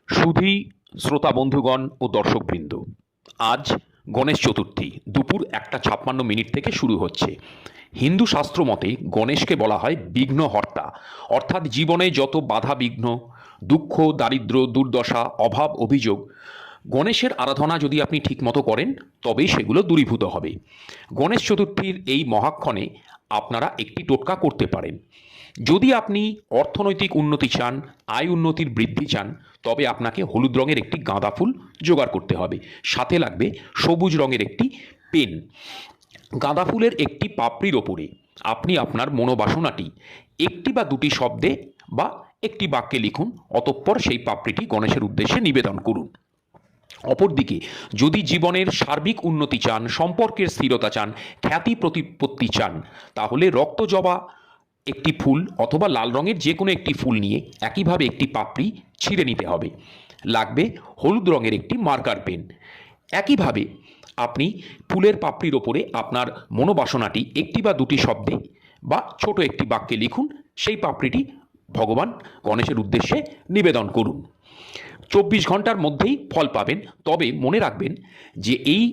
সুধী শ্রোতা বন্ধুগণ ও দর্শকবৃন্দ, আজ গণেশ চতুর্থী দুপুর 1:56 থেকে শুরু হচ্ছে। হিন্দু শাস্ত্র মতে গণেশকে বলা হয় বিঘ্নহর্তা, অর্থাৎ জীবনে যত বাধা বিঘ্ন, দুঃখ, দারিদ্র্য, দুর্দশা, অভাব, অভিযোগ, গণেশের আরাধনা যদি আপনি ঠিকমতো করেন তবেই সেগুলো দূরীভূত হবে। গণেশ চতুর্থীর এই মহাক্ষণে আপনারা একটি টোটকা করতে পারেন। যদি আপনি অর্থনৈতিক উন্নতি চান, আয় উন্নতির বৃদ্ধি চান, তবে আপনাকে হলুদ রঙের একটি গাঁদা ফুল জোগাড় করতে হবে। সাথে লাগবে সবুজ রঙের একটি পেন। গাঁদা ফুলের একটি পাপড়ির ওপরে আপনি আপনার মনোবাসনাটি একটি বা দুটি শব্দে বা একটি বাক্যে লিখুন, অতঃপর সেই পাপড়িটি গণেশের উদ্দেশ্যে নিবেদন করুন। অপরদিকে যদি জীবনের সার্বিক উন্নতি চান, সম্পর্কের স্থিরতা চান, খ্যাতি প্রতিপত্তি চান, তাহলে রক্তজবা একটি ফুল অথবা লাল রঙের যে কোনো একটি ফুল নিয়ে একইভাবে একটি পাপড়ি ছিঁড়ে নিতে হবে। লাগবে হলুদ রঙের একটি মার্কার পেন। একইভাবে আপনি ফুলের পাপড়ির ওপরে আপনার মনোবাসনাটি একটি বা দুটি শব্দে বা ছোট একটি বাক্যে লিখুন, সেই পাপড়িটি ভগবান গণেশের উদ্দেশ্যে নিবেদন করুন। 24 ঘন্টার মধ্যেই ফল পাবেন। তবে মনে রাখবেন যে এই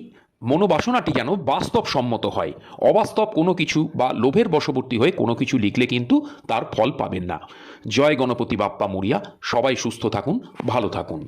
মনোবাসনাটি যেন বাস্তবসম্মত হয়। অবাস্তব কোনো কিছু বা লোভের বশবর্তী হয়ে কোনো কিছু লিখলে কিন্তু তার ফল পাবেন না। জয় গণপতি বাপ্পা মরিয়া। সবাই সুস্থ থাকুন, ভালো থাকুন।